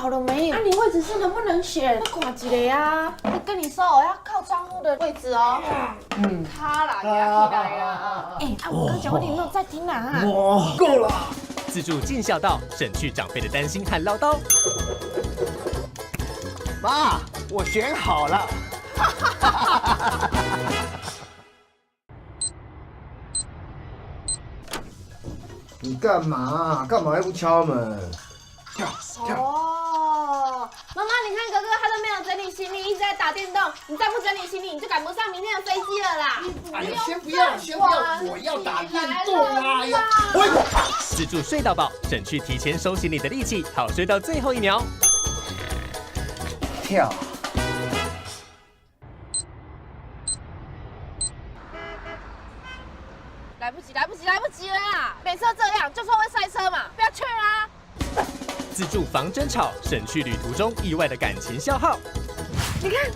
好了没？啊，你位置是能不能选？我看一个啊。我跟你说，我要靠窗户的位置哦。他啦，压起来啦。我刚讲话你有没有在听啊？哇，够了。自助尽孝道，省去长辈的担心和唠叨。妈，我选好了。你干嘛？干嘛又不敲门？跳！哦，妈妈，你看哥哥他都没有整理行李，一直在打电动。你再不整理行李，你就赶不上明天的飞机了啦！哎呀，先不要，我要打电动啊！要，自助睡到饱，省去提前收行李的力气，好睡到最后一秒。跳！来不及了啦！每次都这样，就说会塞车嘛，不要去啦！自助防争吵，省去旅途中意外的感情消耗。你看，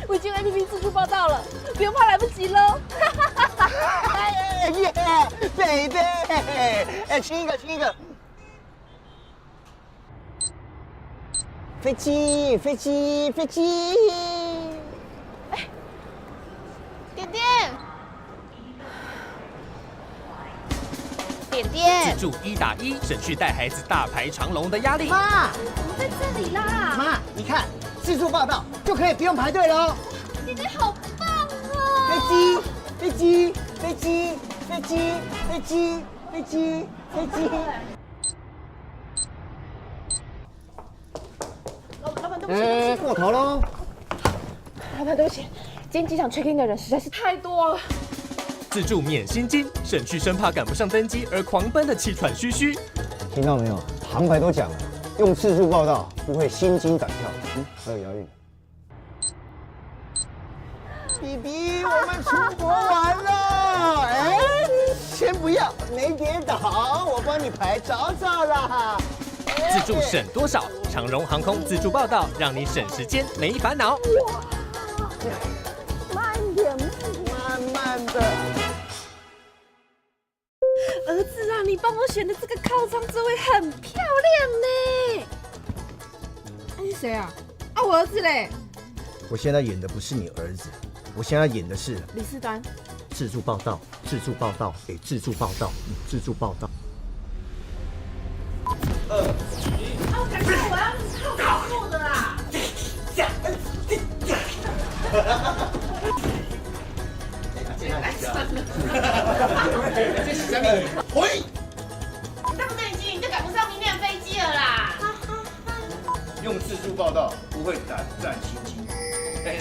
我已经 APP 自助报到了，不用怕来不及喽！耶 ，baby， 哎，亲一个。飞机！哎，点点，自助1打1，省去带孩子大排长龙的压力。妈，我们在这里啦！妈，你看，自助报到就可以不用排队喽。点点好棒哦！飞机！老板，对不起，过头喽！老板，对不起，今天机场 check in 的人实在是太多了。自助免薪金，省去生怕赶不上登机而狂奔的气喘吁吁。听到没有？航牌都讲了，用自助报到不会心惊胆跳。还有押韵。BB，我们出国玩了！哎，先不要，没跌倒，我帮你拍照啦。自助省多少？长荣航空自助报到，让你省时间没烦恼。慢慢的。儿子啊，你帮我选的这个靠窗座位很漂亮呢。你是谁啊？啊，我儿子嘞。我现在演的不是你儿子，我现在演的是李四端。自助报道，自助报道，自助报道，自助报道。我感觉我要靠窗户的啦。这是什么？回！你再不整理行李，你就赶不上明天的飞机了啦！用自助报道不会胆战心惊。问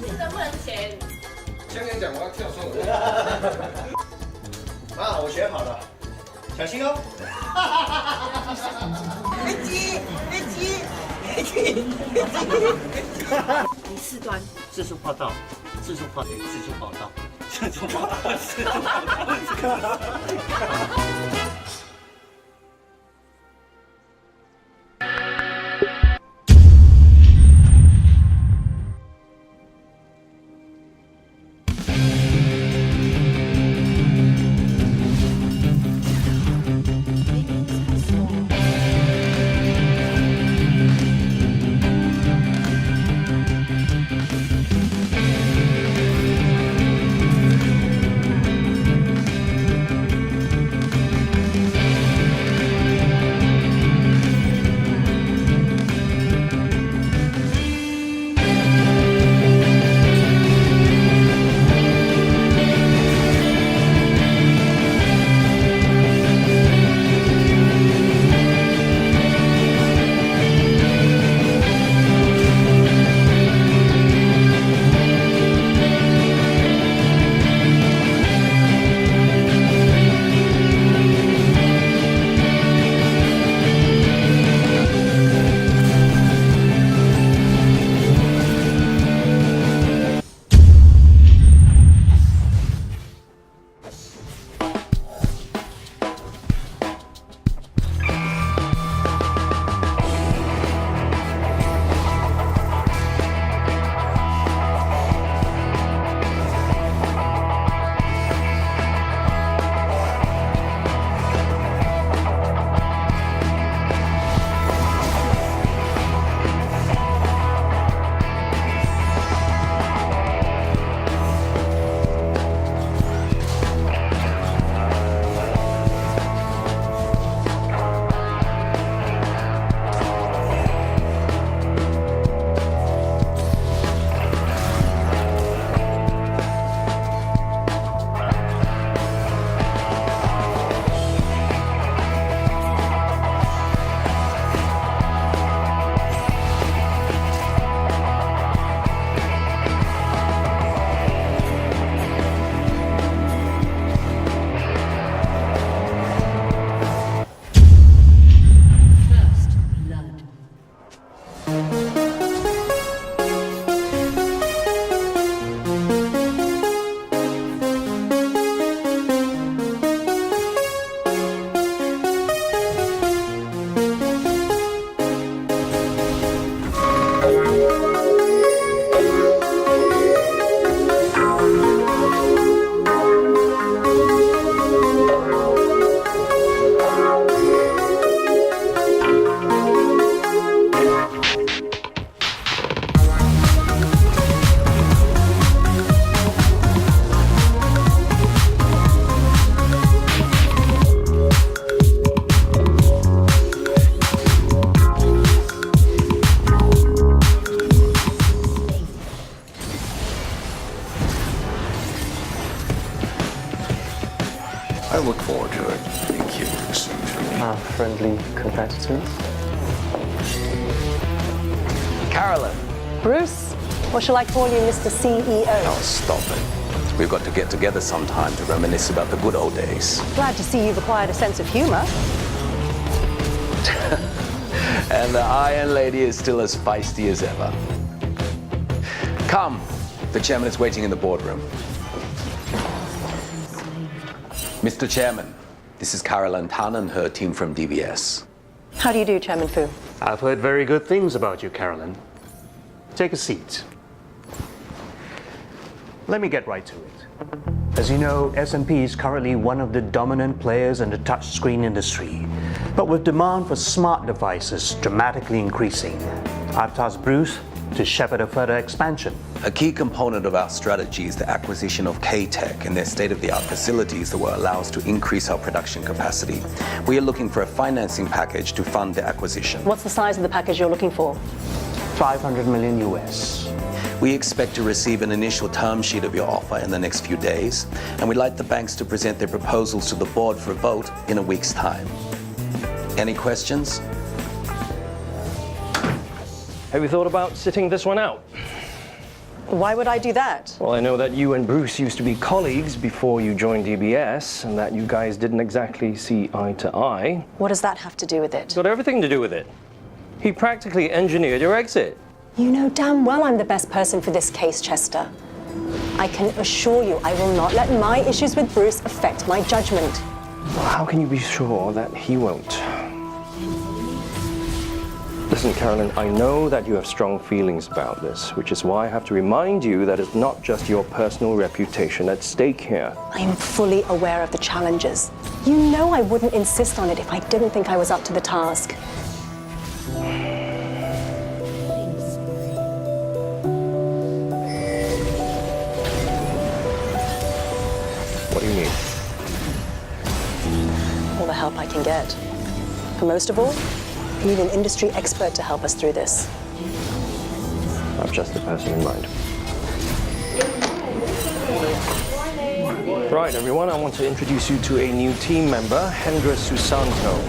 题能不能钱？先跟你讲，我要跳窗。妈，我选好了，小心哦。李四端。自助报道，自助报道，自助报道，自助报道，自助报道。I look forward to it. Thank you. Our friendly competitors. Carolyn. Bruce, or shall I call you Mr. CEO? Oh, stop it. We've got to get together sometime to reminisce about the good old days. Glad to see you've acquired a sense of humor. And the Iron Lady is still as feisty as ever. Come. The chairman is waiting in the boardroom. Mr. Chairman, this is Carolyn Tan and her team from DBS. How do you do, Chairman Fu? I've heard very good things about you, Carolyn. Take a seat. Let me get right to it. As you know, S&P is currently one of the dominant players in the touchscreen industry. But with demand for smart devices dramatically increasing, I've tasked Bruce to shepherd a further expansion. A key component of our strategy is the acquisition of K-Tech and their state-of-the-art facilities that will allow us to increase our production capacity. We are looking for a financing package to fund the acquisition. What's the size of the package you're looking for? 500 million US. We expect to receive an initial term sheet of your offer in the next few days, and we'd like the banks to present their proposals to the board for a vote in a week's time. Any questions? Have you thought about sitting this one out? Why would I do that? Well, I know that you and Bruce used to be colleagues before you joined DBS, and that you guys didn't exactly see eye to eye. What does that have to do with it? It's got everything to do with it. He practically engineered your exit. You know damn well I'm the best person for this case, Chester. I can assure you I will not let my issues with Bruce affect my judgment. Well, how can you be sure that he won't? Listen, Carolyn, I know that you have strong feelings about this, which is why I have to remind you that it's not just your personal reputation at stake here. I am fully aware of the challenges. You know I wouldn't insist on it if I didn't think I was up to the task. What do you need? All the help I can get. And most of all, we need an industry expert to help us through this. I've just the person in mind. Right, everyone, I want to introduce you to a new team member, Hendra Susanto.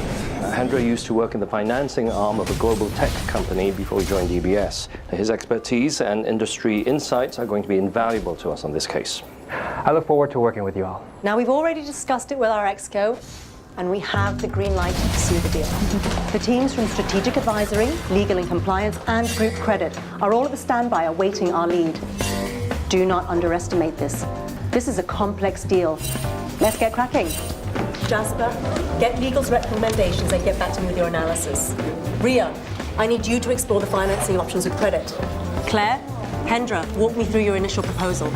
Hendra used to work in the financing arm of a global tech company before he joined DBS. His expertise and industry insights are going to be invaluable to us on this case. I look forward to working with you all. Now, we've already discussed it with our exco, and we have the green light to pursue the deal. The teams from Strategic Advisory, Legal and Compliance, and Group Credit are all at the standby awaiting our lead. Do not underestimate this. This is a complex deal. Let's get cracking. Jasper, get legal's recommendations and get back to me with your analysis. Ria, I need you to explore the financing options with credit. Claire, Hendra, walk me through your initial proposal.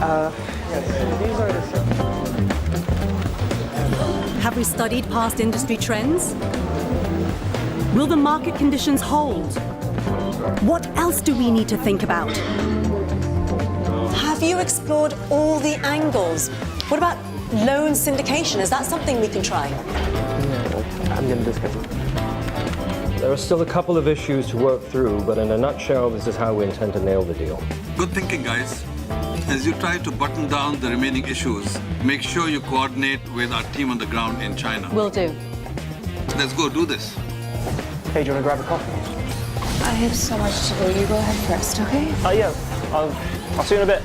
Have we studied past industry trends? Will the market conditions hold? What else do we need to think about? Have you explored all the angles? What about loan syndication? Is that something we can try? I'm going to discuss it. There are still a couple of issues to work through, but in a nutshell, this is how we intend to nail the deal. Good thinking, guys. As you try to button down the remaining issues, make sure you coordinate with our team on the ground in China. Will do. Let's go do this. Hey, do you want to grab a coffee? I have so much to do. You go ahead first, okay? Yeah. I'll see you in a bit.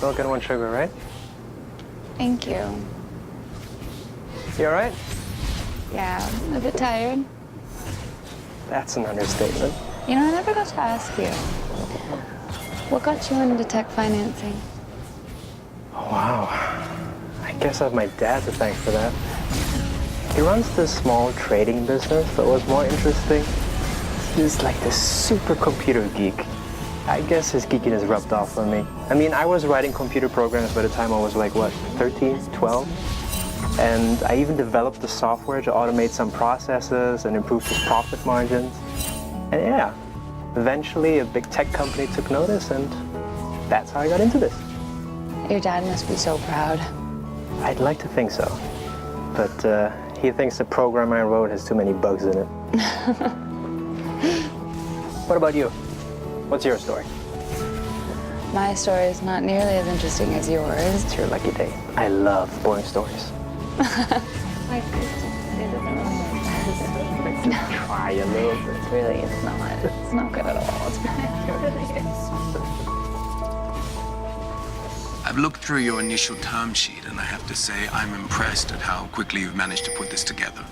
Milk and 1 sugar, right? Thank you. You all right? Yeah, a bit tired. That's an understatement. You know, I never got to ask you. What got you into tech financing? Oh, wow. I guess I have my dad to thank for that. He runs this small trading business that was more interesting. He's like this super computer geek. I guess his geekiness rubbed off on me. I mean, I was writing computer programs by the time I was like, what, 13, 12? And I even developed the software to automate some processes and improve his profit margins. And yeah, eventually a big tech company took notice, and that's how I got into this. Your dad must be so proud. I'd like to think so. But he thinks the program I wrote has too many bugs in it. What about you? What's your story? My story is not nearly as interesting as yours. It's your lucky day. I love boring stories. Like, it doesn't really Try a little bit. It's really, it's not good at all. It really is. I've looked through your initial term sheet, and I have to say I'm impressed at how quickly you've managed to put this together.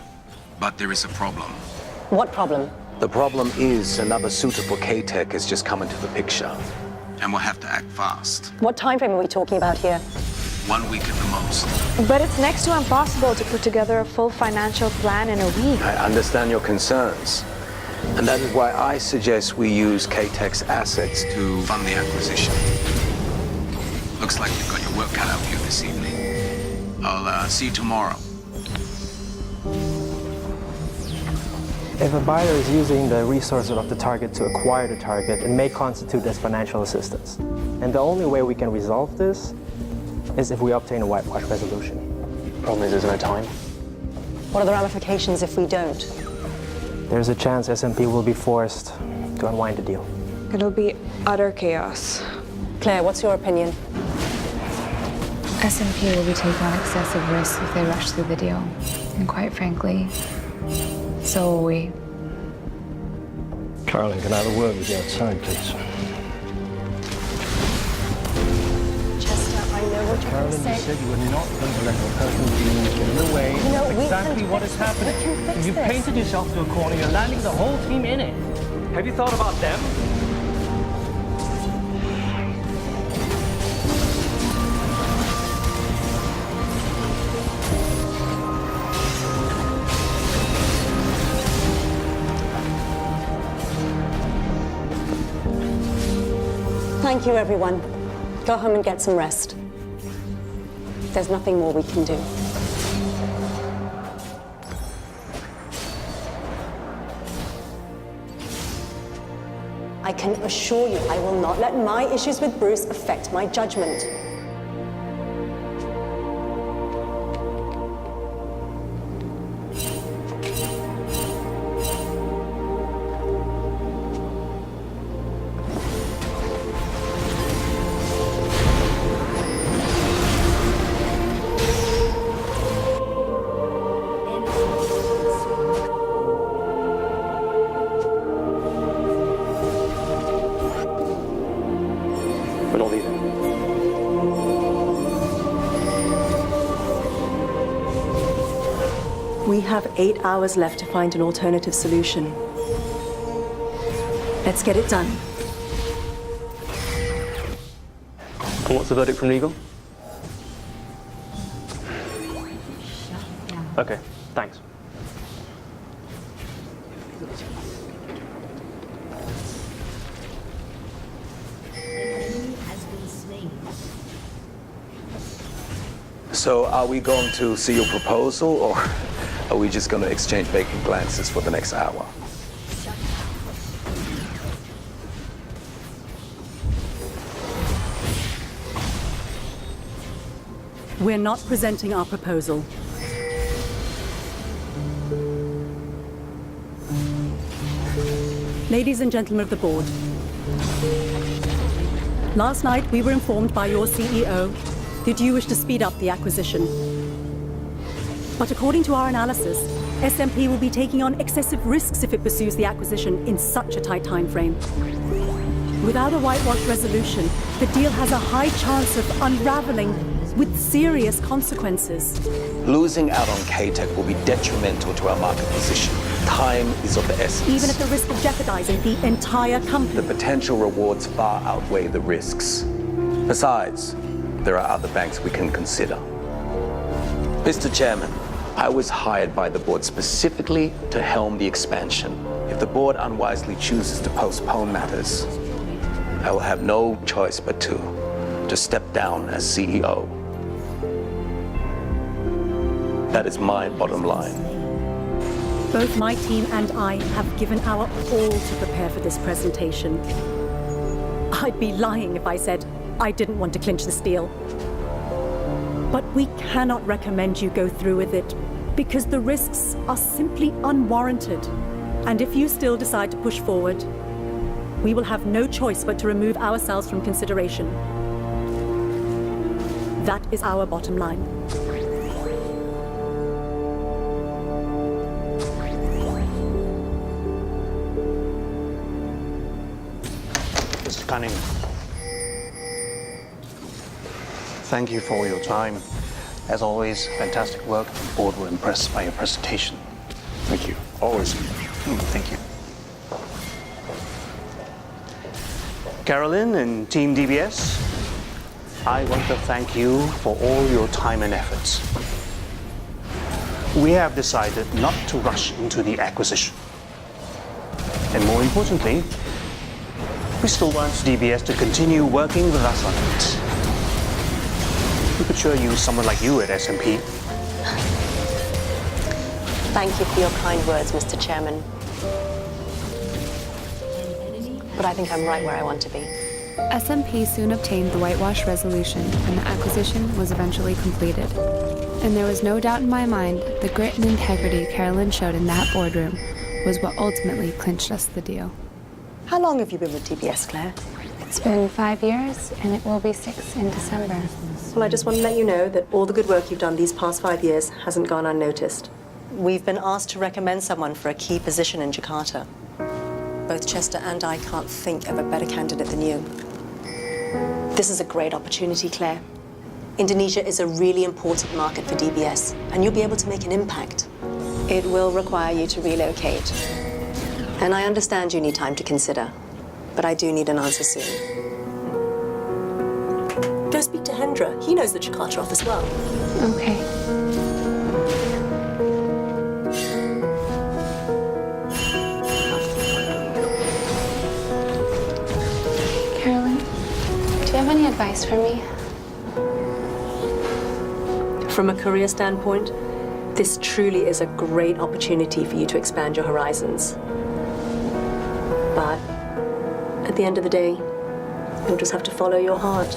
But there is a problem. What problem? The problem is another suitor for K-Tech has just come into the picture, and we'll have to act fast. What time frame are we talking about here? 1 week at the most. But it's next to impossible to put together a full financial plan in a week. I understand your concerns, and that is why I suggest we use K-Tech's assets to fund the acquisition. Looks like you've got your work cut out for you this evening. I'll see you tomorrow. If a buyer is using the resources of the target to acquire the target, it may constitute as financial assistance. And the only way we can resolve this is if we obtain a whitewash resolution. Problem is, there's no time. What are the ramifications if we don't? There's a chance S&P will be forced to unwind the deal. It'll be utter chaos. Claire, what's your opinion? S&P will be taking on excessive risk if they rush through the deal. And quite frankly, so will we. Carolyn, can I have a word with you outside, please? Chester, I know what you're going to Carolyn, you say. said you were not going to let your personal feelings get in the way. No, That's we exactly can what fix is this. happening. We can fix You've this. painted yourself to a corner. You're landing the whole team in it. Have you thought about them? Thank you, everyone. Go home and get some rest. There's nothing more we can do. I can assure you I will not let my issues with Bruce affect my judgment. We're not leaving. We have 8 hours left to find an alternative solution. Let's get it done. And what's the verdict from legal? Okay, thanks. So are we going to see your proposal, or are we just going to exchange vacant glances for the next hour? We're not presenting our proposal. Ladies and gentlemen of the board, last night we were informed by your CEO that you wish to speed up the acquisition. But according to our analysis, SMP will be taking on excessive risks if it pursues the acquisition in such a tight time frame. Without a whitewash resolution, the deal has a high chance of unraveling with serious consequences. Losing out on K-Tech will be detrimental to our market position. Time is of the essence. Even at the risk of jeopardizing the entire company. The potential rewards far outweigh the risks. Besides, there are other banks we can consider. Mr. Chairman, I was hired by the board specifically to helm the expansion. If the board unwisely chooses to postpone matters, I will have no choice but to step down as CEO. That is my bottom line. Both my team and I have given our all to prepare for this presentation. I'd be lying if I said I didn't want to clinch this deal. But we cannot recommend you go through with it because the risks are simply unwarranted. And if you still decide to push forward, we will have no choice but to remove ourselves from consideration. That is our bottom line. Mr. Cunning, thank you for your time. As always, fantastic work. The board were impressed by your presentation. Thank you. Always. Thank you. Carolyn and Team DBS, I want to thank you for all your time and efforts. We have decided not to rush into the acquisition. And more importantly, we still want DBS to continue working with us on it. We could sure use someone like you at S&P. Thank you for your kind words, Mr. Chairman. But I think I'm right where I want to be. SMP soon obtained the whitewash resolution, and the acquisition was eventually completed. And there was no doubt in my mind the grit and integrity Carolyn showed in that boardroom was what ultimately clinched us the deal. How long have you been with DBS, Claire? It's been 5 years, and it will be 6 in December. Well, I just want to let you know that all the good work you've done these past 5 years hasn't gone unnoticed. We've been asked to recommend someone for a key position in Jakarta. Both Chester and I can't think of a better candidate than you. This is a great opportunity, Claire. Indonesia is a really important market for DBS, and you'll be able to make an impact. It will require you to relocate. And I understand you need time to consider, but I do need an answer soon. Go speak to Hendra. He knows the Jakarta office well. Okay. Carolyn, do you have any advice for me? From a career standpoint, this truly is a great opportunity for you to expand your horizons. But at the end of the day, you'll just have to follow your heart.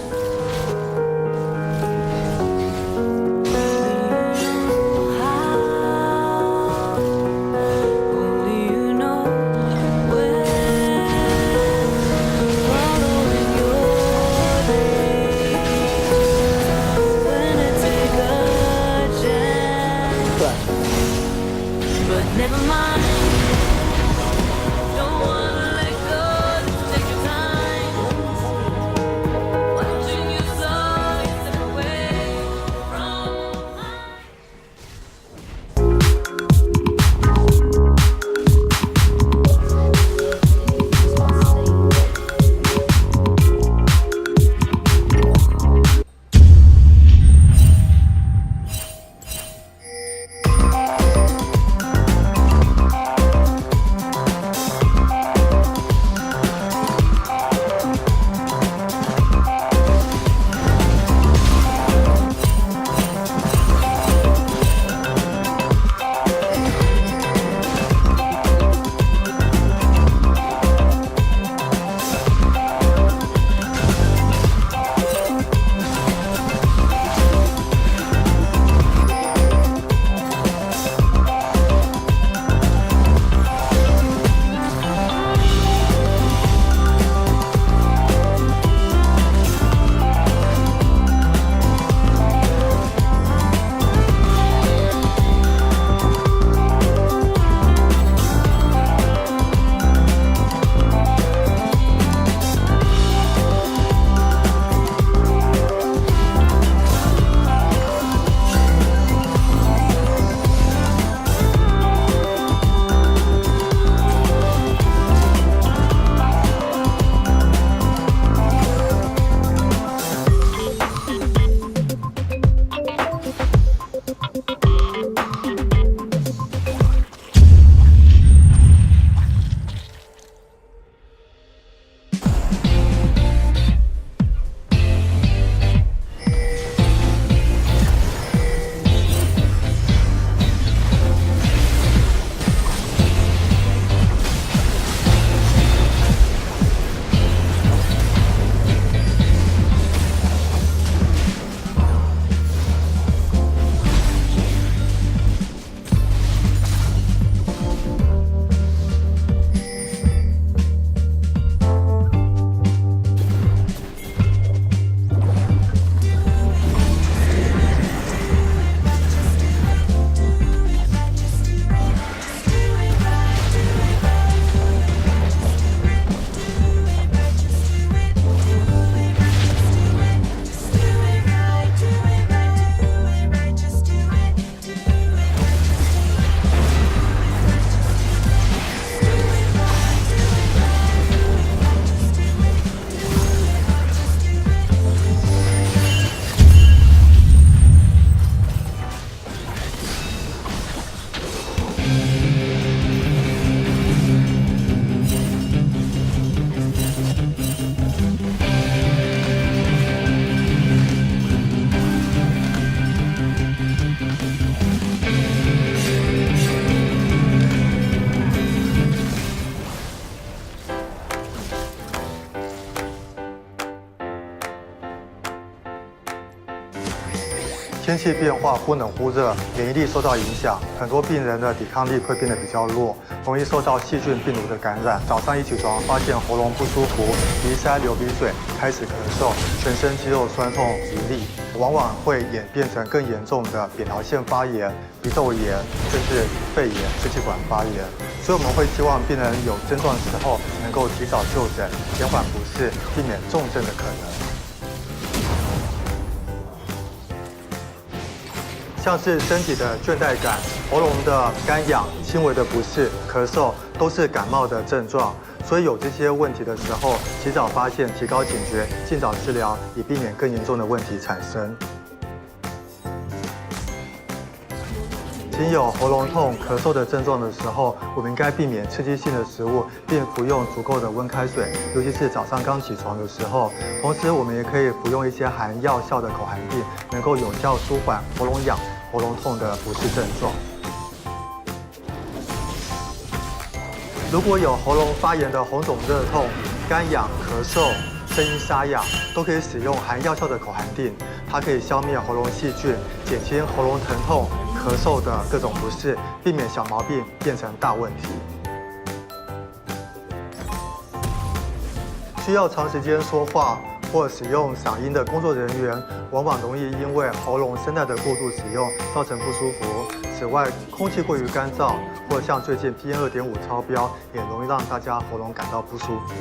天气变化忽冷忽热，免疫力受到影响，很多病人的抵抗力会变得比较弱，容易受到细菌、病毒的感染。早上一起床发现喉咙不舒服，鼻塞、流鼻水，开始咳嗽，全身肌肉酸痛无力，往往会演变成更严重的扁桃腺发炎、鼻窦炎，甚至肺炎、支气管发炎。所以我们会希望病人有症状的时候能够提早就诊，减缓不适，避免重症的可能。像是身体的倦怠感、喉咙的干痒、轻微的不适、咳嗽，都是感冒的症状。所以有这些问题的时候，及早发现，提高警觉，尽早治疗，以避免更严重的问题产生。仅有喉咙痛、咳嗽的症状的时候，我们应该避免刺激性的食物，并服用足够的温开水，尤其是早上刚起床的时候。同时，我们也可以服用一些含药效的口含定，能够有效舒缓喉咙痒、喉咙痛的不适症状。如果有喉咙发炎的红肿热痛、干痒、咳嗽、声音沙哑，都可以使用含药效的口含定，它可以消灭喉咙细菌，减轻喉咙疼痛、咳嗽的各种不适，避免小毛病变成大问题。需要长时间说话或使用嗓音的工作人员，往往容易因为喉咙声带的过度使用造成不舒服。此外，空气过于干燥，或像最近 PM2.5 超标，也容易让大家喉咙感到不舒服。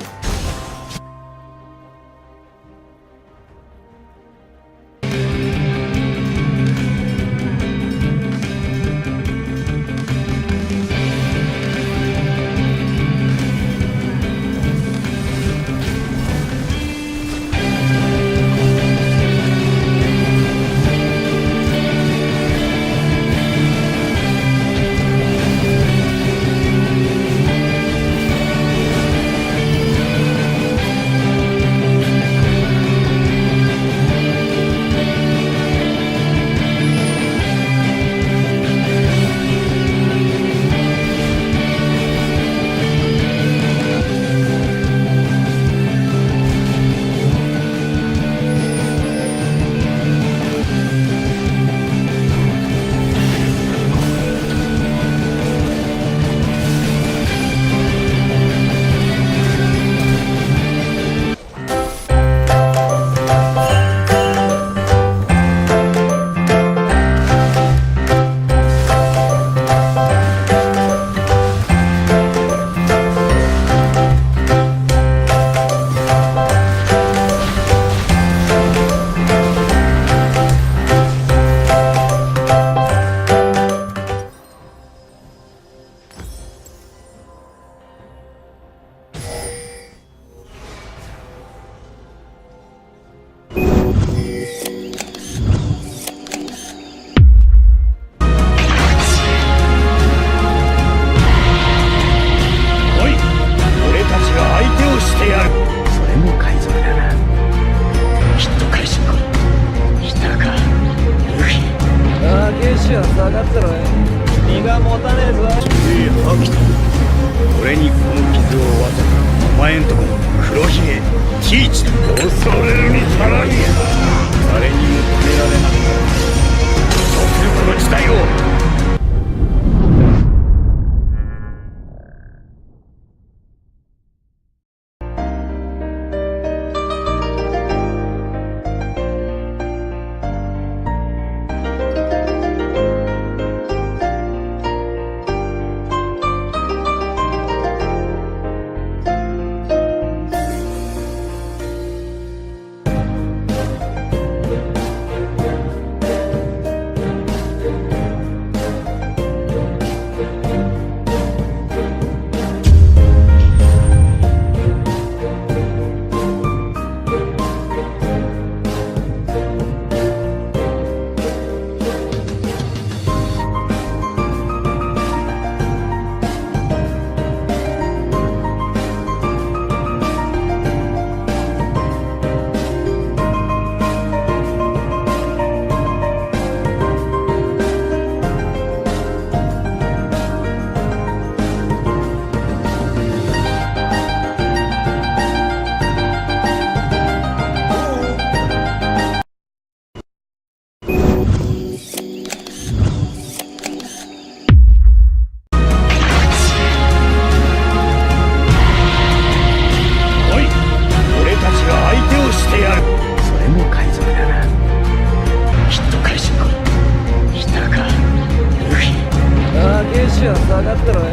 子は下がってろよ。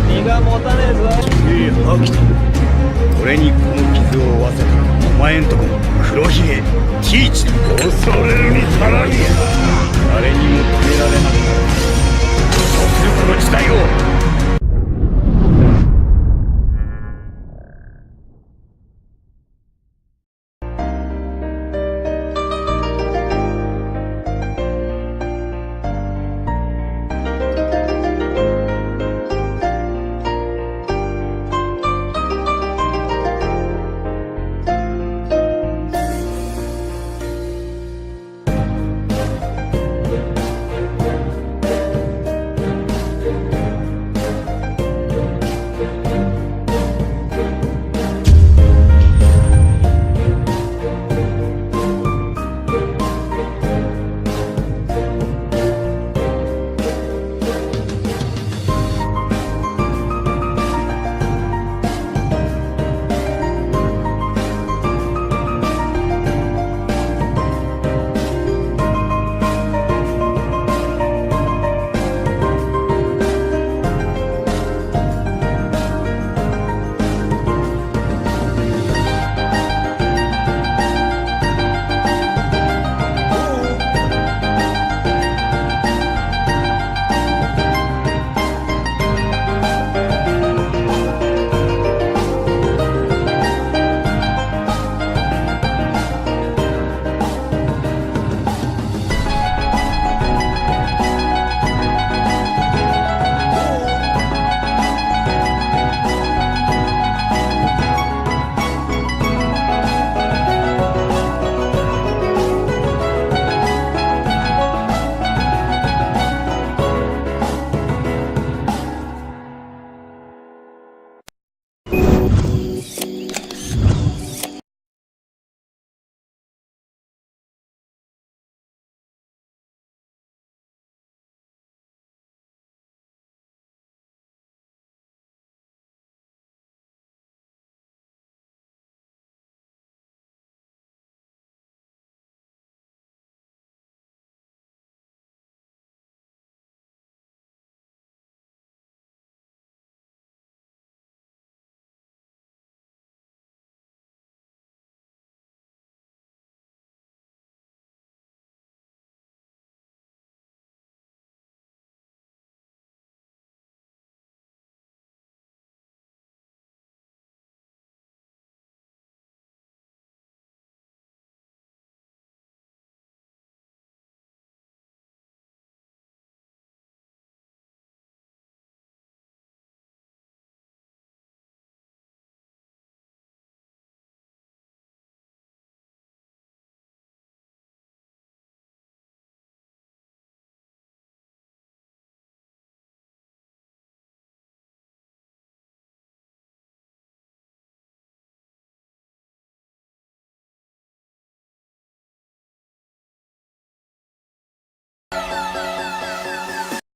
身が持たねえぞ。いいハキト。俺にこの傷を負わせたお前んとこの黒ひげティーチ恐れるに足らんや。誰にも止められなくなる。そうするこの